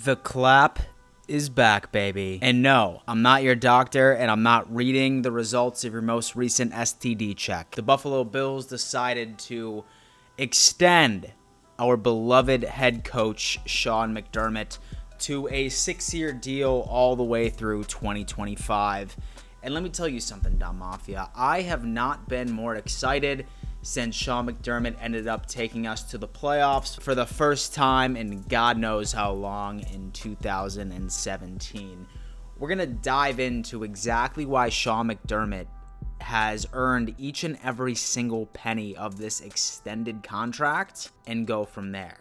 The clap is back, baby. And no, I'm not your doctor, and I'm not reading the results of your most recent STD check. The Buffalo Bills decided to extend our beloved head coach, Sean McDermott, to a 6-year deal all the way through 2025. And let me tell you something, Dom Mafia. I have not been more excited since Sean McDermott ended up taking us to the playoffs for the first time in God knows how long in 2017. We're going to dive into exactly why Sean McDermott has earned each and every single penny of this extended contract and go from there.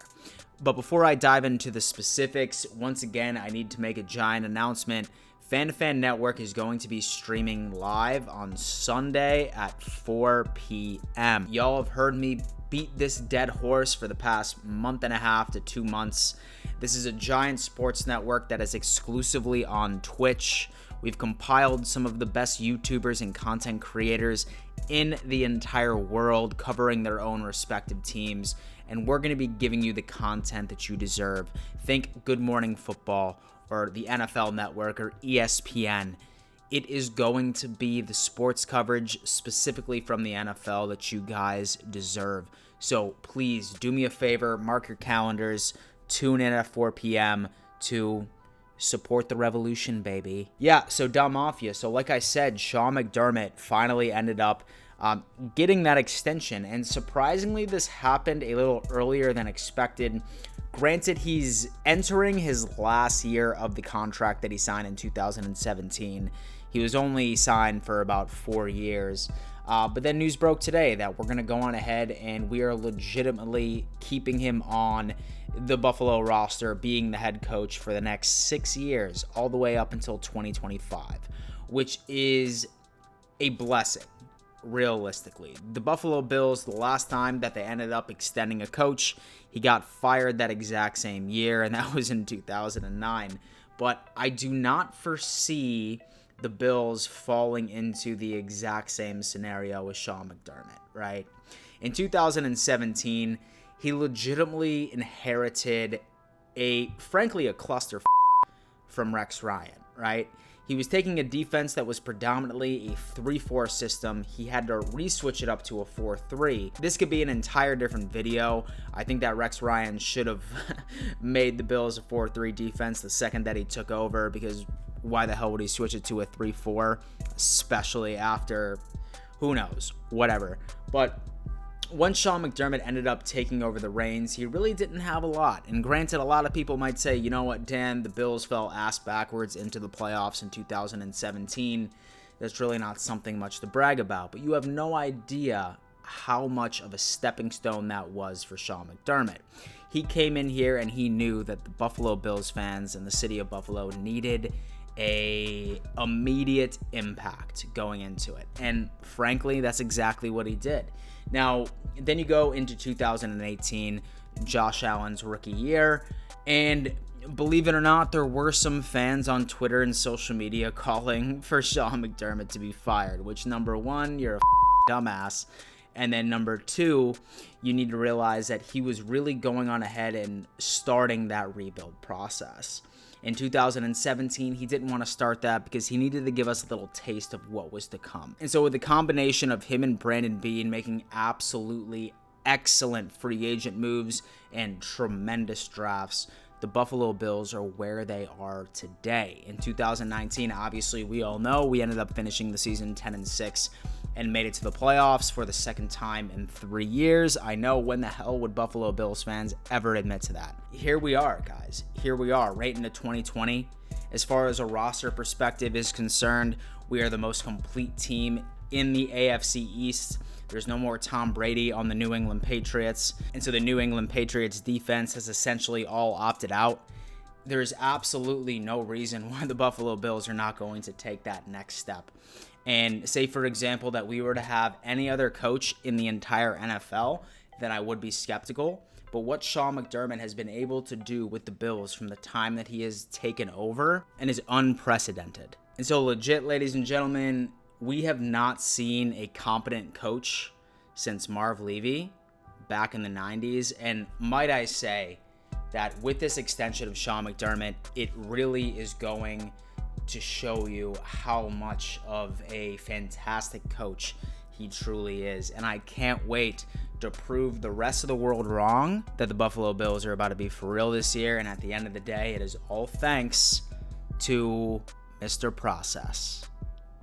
But before I dive into the specifics, once again, I need to make a giant announcement. Fan Network is going to be streaming live on Sunday at 4 p.m. Y'all have heard me beat this dead horse for the past month and a half to 2 months. This is a giant sports network that is exclusively on Twitch. We've compiled some of the best YouTubers and content creators in the entire world covering their own respective teams, and we're going to be giving you the content that you deserve. Think Good Morning Football or the NFL Network or ESPN. It is going to be the sports coverage specifically from the NFL that you guys deserve. So please do me a favor, mark your calendars, tune in at 4 p.m. to support the revolution, baby. Yeah, so Dom Mafia. So like I said, Sean McDermott finally ended up getting that extension. And surprisingly, this happened a little earlier than expected. Granted, he's entering his last year of the contract that he signed in 2017. He was only signed for about 4 years. But then news broke today that we're going to go on ahead and we are legitimately keeping him on the Buffalo roster, being the head coach for the next 6 years, all the way up until 2025, which is a blessing. Realistically, the Buffalo Bills, the last time that they ended up extending a coach, he got fired that exact same year, and that was in 2009. But I do not foresee the Bills falling into the exact same scenario with Sean McDermott, right? In 2017, he legitimately inherited frankly, a cluster from Rex Ryan, right? He was taking a defense that was predominantly a 3-4 system. He had to re-switch it up to a 4-3. This could be an entire different video. I think that Rex Ryan should have made the Bills a 4-3 defense the second that he took over, because why the hell would he switch it to a 3-4, especially after, who knows, whatever. But once Sean McDermott ended up taking over the reins, he really didn't have a lot. And granted, a lot of people might say, you know what, Dan, the Bills fell ass backwards into the playoffs in 2017. That's really not something much to brag about. But you have no idea how much of a stepping stone that was for Sean McDermott. He came in here and he knew that the Buffalo Bills fans and the city of Buffalo needed a immediate impact going into it. And frankly, that's exactly what he did. Now, then you go into 2018, Josh Allen's rookie year, and believe it or not, there were some fans on Twitter and social media calling for Sean McDermott to be fired, which, number one, you're a dumbass, and then number two, you need to realize that he was really going on ahead and starting that rebuild process. In 2017, he didn't want to start that because he needed to give us a little taste of what was to come. And so with the combination of him and Brandon Beane making absolutely excellent free agent moves and tremendous drafts, the Buffalo Bills are where they are today. In 2019, obviously, we all know we ended up finishing the season 10-6 and made it to the playoffs for the second time in 3 years. I know, when the hell would Buffalo Bills fans ever admit to that? Here we are, guys. Here we are, right into 2020. As far as a roster perspective is concerned, we are the most complete team in the AFC East. There's no more Tom Brady on the New England Patriots. And so the New England Patriots defense has essentially all opted out. There's absolutely no reason why the Buffalo Bills are not going to take that next step. And say, for example, that we were to have any other coach in the entire NFL, then I would be skeptical. But what Sean McDermott has been able to do with the Bills from the time that he has taken over and is unprecedented. And so legit, ladies and gentlemen, we have not seen a competent coach since Marv Levy back in the 90s. And might I say that with this extension of Sean McDermott, it really is going to show you how much of a fantastic coach he truly is. And I can't wait to prove the rest of the world wrong that the Buffalo Bills are about to be for real this year. And at the end of the day, it is all thanks to Mr. Process,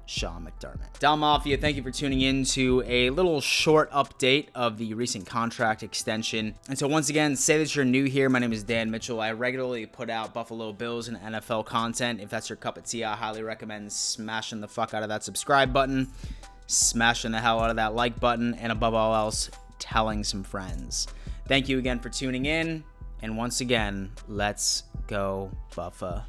Sean McDermott. Dal Mafia, thank you for tuning in to a little short update of the recent contract extension. And so once again, say that you're new here. My name is Dan Mitchell. I regularly put out Buffalo Bills and NFL content. If that's your cup of tea, I highly recommend smashing the fuck out of that subscribe button, smashing the hell out of that like button, and above all else, telling some friends. Thank you again for tuning in. And once again, let's go Buffalo.